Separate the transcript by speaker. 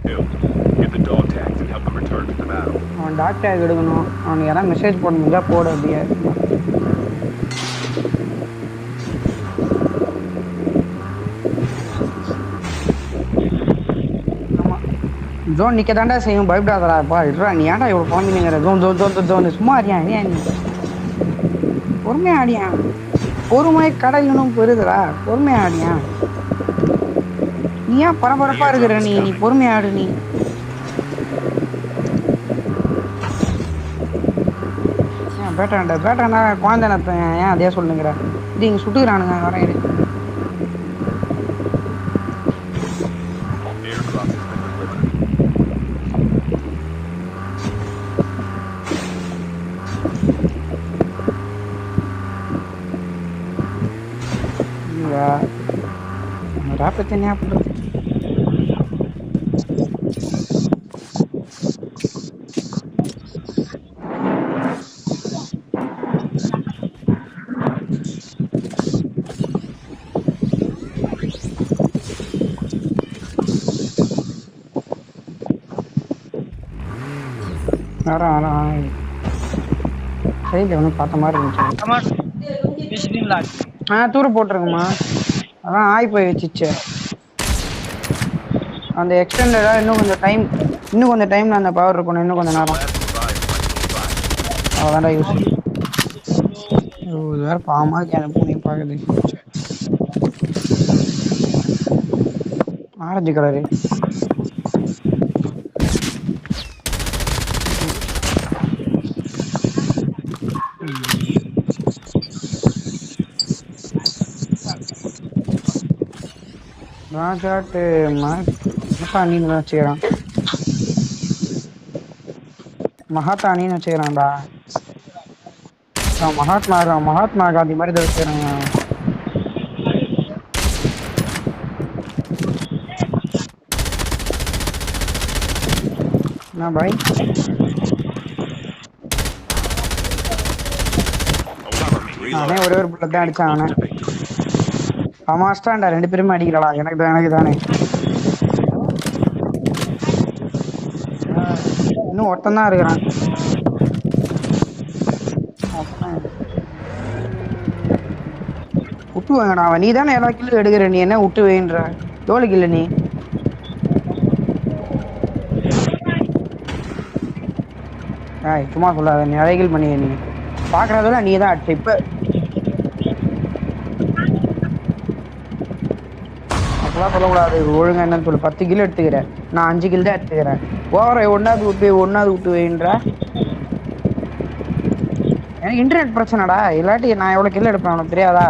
Speaker 1: Get the dog tags and help them return to the battle.
Speaker 2: அவன் talk take எடுக்கணும். அவனுக்கு யாராவது message போட முடிஞ்சா போட அப்படியே. ஜோன் நிக்க தாண்டா செய்யும், பயப்படாதடா இருடா. நீ ஏன்டா இவ்வளவு குழந்தைங்கிற ஜோன் ஜோன் ஜோன் ஜோன் சும்மா அறியா ஏன் நீ பொறுமையா ஆடியா? பொறுமை கடலும் பெருதுடா, பொறுமையா ஆடியா? நீ ஏன் பரபரப்பா இருக்கிற? நீ பொறுமையா ஆடு. நீ பேட்டாண்டா குழந்தை ஏன் அதே சொல்லுங்கிற? இது இங்க சுட்டுக்கிறானுங்க வரேன். ராப்பத்தை ஞாபகம் சைடில் ஒன்றும் பார்த்த மாதிரி இருந்துச்சு. தூர போட்டிருக்குமா? அதான் ஆய் போய் வச்சிச்சு. அந்த எக்ஸ்டெண்டடா இன்னும் கொஞ்சம் டைம்ல அந்த பவர் இருக்கணும். இன்னும் கொஞ்சம் நேரம் அவ்வளோதான்டா யூஸ். இது வேற பாவமா எனக்கு பூனையும் பார்க்குது. ஆரஞ்சு கலரு ராஜாட்டு மகாத்தானின்னு வச்சுக்கிறான். மகாத்தானின்னு வச்சுக்கிறான்டா. மகாத்மா காந்தி மாதிரி தான் வச்சுக்கிறாங்க. என்ன பாய்? நானே ஒரே ஒரு புள்ள தான் அடிச்சான். அவனை அமாஸ்டாண்டா 2 பேருமே அடிக்கிறாளா? எனக்கு தானே. இன்னும் ஒருத்தன் தான் இருக்கிறான். விட்டு வாங்கடா. அவன் நீ தானே எல்லா கிலோ எடுக்கிற. நீ என்ன விட்டு வேன்ற? எவ்வளோக்கு இல்லை நீ? சும்மா சொல்லாத. நீ அழகில் பண்ணி நீ பார்க்குறதோட நீ தான் அடிச்ச. இப்போ அப்பெல்லாம் சொல்லக்கூடாது. ஒழுங்கா என்னன்னு சொல்லு. 10 கிலோ எடுத்துக்கிறேன், நான் 5 கிலோ தான் எடுத்துக்கிறேன். ஓவர ஒன்னாவது விட்டு வைன்றா. எனக்கு இன்டர்நெட் பிரச்சனைடா. இல்லாட்டி நான் எவ்வளோ கிலோ எடுப்பேன் உனக்கு தெரியாதா?